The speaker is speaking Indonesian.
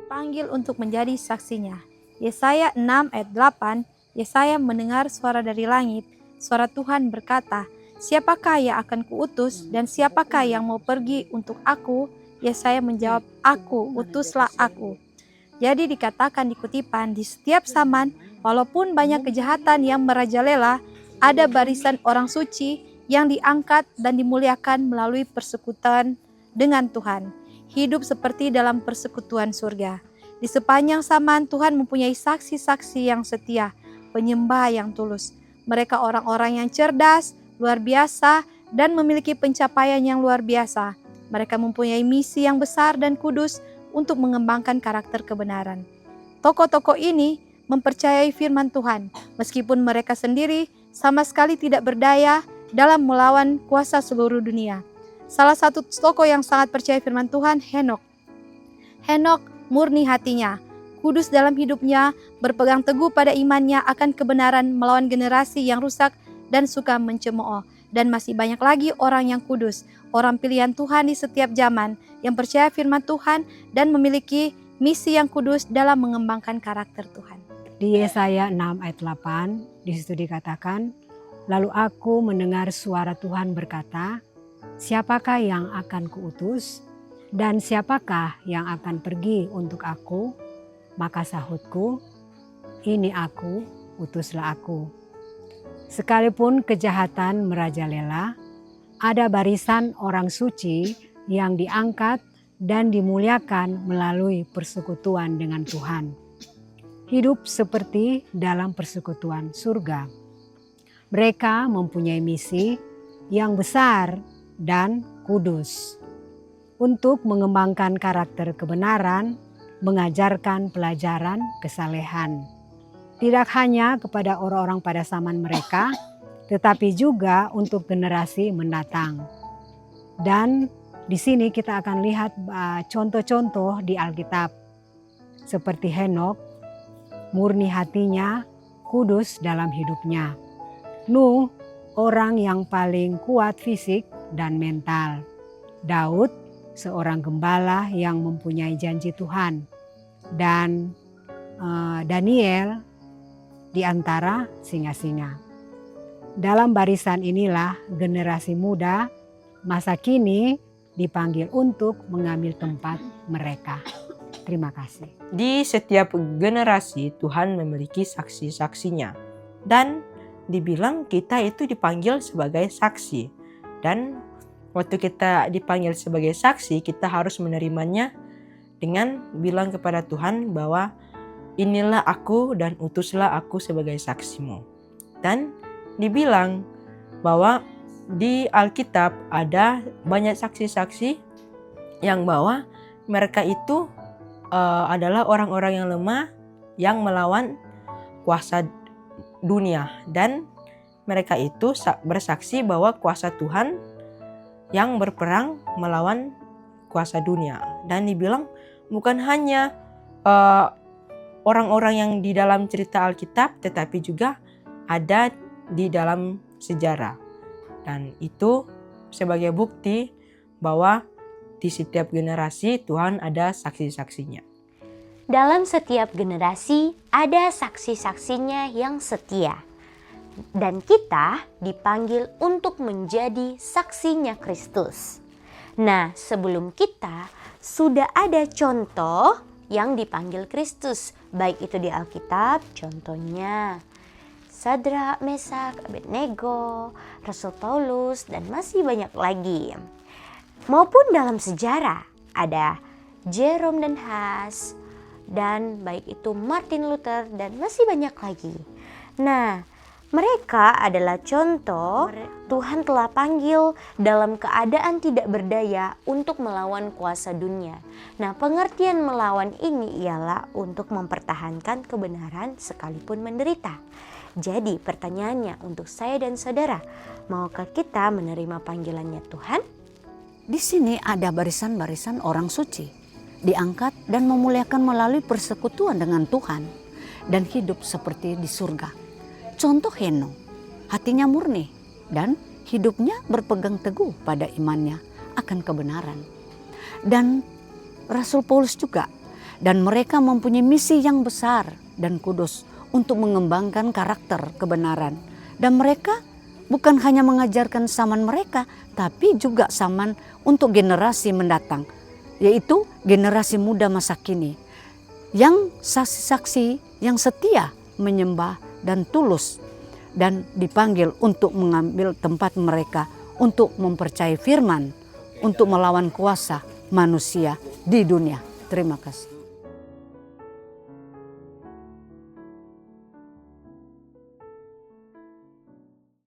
Panggil untuk menjadi saksinya. Yesaya 6 ayat 8, Yesaya mendengar suara dari langit, suara Tuhan berkata, "Siapakah yang akan kuutus dan siapakah yang mau pergi untuk aku?" Yesaya menjawab, "Aku, utuslah aku." Jadi dikatakan di kutipan, di setiap zaman, walaupun banyak kejahatan yang merajalela, ada barisan orang suci yang diangkat dan dimuliakan melalui persekutuan dengan Tuhan. Hidup seperti dalam persekutuan surga. Di sepanjang zaman Tuhan mempunyai saksi-saksi yang setia, penyembah yang tulus. Mereka orang-orang yang cerdas, luar biasa, dan memiliki pencapaian yang luar biasa. Mereka mempunyai misi yang besar dan kudus untuk mengembangkan karakter kebenaran. Tokoh-tokoh ini mempercayai firman Tuhan, meskipun mereka sendiri sama sekali tidak berdaya dalam melawan kuasa seluruh dunia. Salah satu tokoh yang sangat percaya firman Tuhan, Henokh. Henokh murni hatinya, kudus dalam hidupnya, berpegang teguh pada imannya akan kebenaran melawan generasi yang rusak dan suka mencemooh. Dan masih banyak lagi orang yang kudus, orang pilihan Tuhan di setiap zaman, yang percaya firman Tuhan dan memiliki misi yang kudus dalam mengembangkan karakter Tuhan. Di Yesaya 6 ayat 8, di situ dikatakan, "Lalu aku mendengar suara Tuhan berkata, siapakah yang akan kuutus dan siapakah yang akan pergi untuk aku? Maka sahutku, ini aku, utuslah aku." Sekalipun kejahatan merajalela, ada barisan orang suci yang diangkat dan dimuliakan melalui persekutuan dengan Tuhan. Hidup seperti dalam persekutuan surga. Mereka mempunyai misi yang besar dan kudus untuk mengembangkan karakter kebenaran, mengajarkan pelajaran kesalehan. Tidak hanya kepada orang-orang pada zaman mereka, tetapi juga untuk generasi mendatang. Dan di sini kita akan lihat contoh-contoh di Alkitab. Seperti Henokh, murni hatinya, kudus dalam hidupnya. Nuh, orang yang paling kuat fisik dan mental. Daud, seorang gembala yang mempunyai janji Tuhan. Dan Daniel di antara singa-singa. Dalam barisan inilah generasi muda masa kini dipanggil untuk mengambil tempat mereka. Terima kasih. Di setiap generasi Tuhan memiliki saksi-saksinya. Dan dibilang kita itu dipanggil sebagai saksi. Dan waktu kita dipanggil sebagai saksi, kita harus menerimanya dengan bilang kepada Tuhan bahwa inilah aku dan utuslah aku sebagai saksimu. Dan dibilang bahwa di Alkitab ada banyak saksi-saksi yang bahwa mereka itu adalah orang-orang yang lemah yang melawan kuasa dunia. Dan mereka itu bersaksi bahwa kuasa Tuhan yang berperang melawan kuasa dunia. Dan dibilang bukan hanya orang-orang yang di dalam cerita Alkitab, tetapi juga ada di dalam sejarah. Dan itu sebagai bukti bahwa di setiap generasi Tuhan ada saksi-saksinya. Dalam setiap generasi ada saksi-saksinya yang setia. Dan kita dipanggil untuk menjadi saksinya Kristus. Nah, sebelum kita sudah ada contoh yang dipanggil Kristus, baik itu di Alkitab, contohnya Sadrak, Mesak, Abednego, Rasul Paulus, dan masih banyak lagi. Maupun dalam sejarah ada Jerome dan Huss, dan baik itu Martin Luther, dan masih banyak lagi. Nah, mereka adalah contoh Tuhan telah panggil dalam keadaan tidak berdaya untuk melawan kuasa dunia. Nah, pengertian melawan ini ialah untuk mempertahankan kebenaran sekalipun menderita. Jadi pertanyaannya untuk saya dan saudara, maukah kita menerima panggilannya Tuhan? Di sini ada barisan-barisan orang suci, diangkat dan memuliakan melalui persekutuan dengan Tuhan dan hidup seperti di surga. Contoh Henokh, hatinya murni dan hidupnya berpegang teguh pada imannya akan kebenaran. Dan Rasul Paulus juga. Dan mereka mempunyai misi yang besar dan kudus untuk mengembangkan karakter kebenaran. Dan mereka bukan hanya mengajarkan zaman mereka, tapi juga zaman untuk generasi mendatang, yaitu generasi muda masa kini, yang saksi-saksi yang setia menyembah dan tulus, dan dipanggil untuk mengambil tempat mereka untuk mempercayai firman, untuk melawan kuasa manusia di dunia. Terima kasih.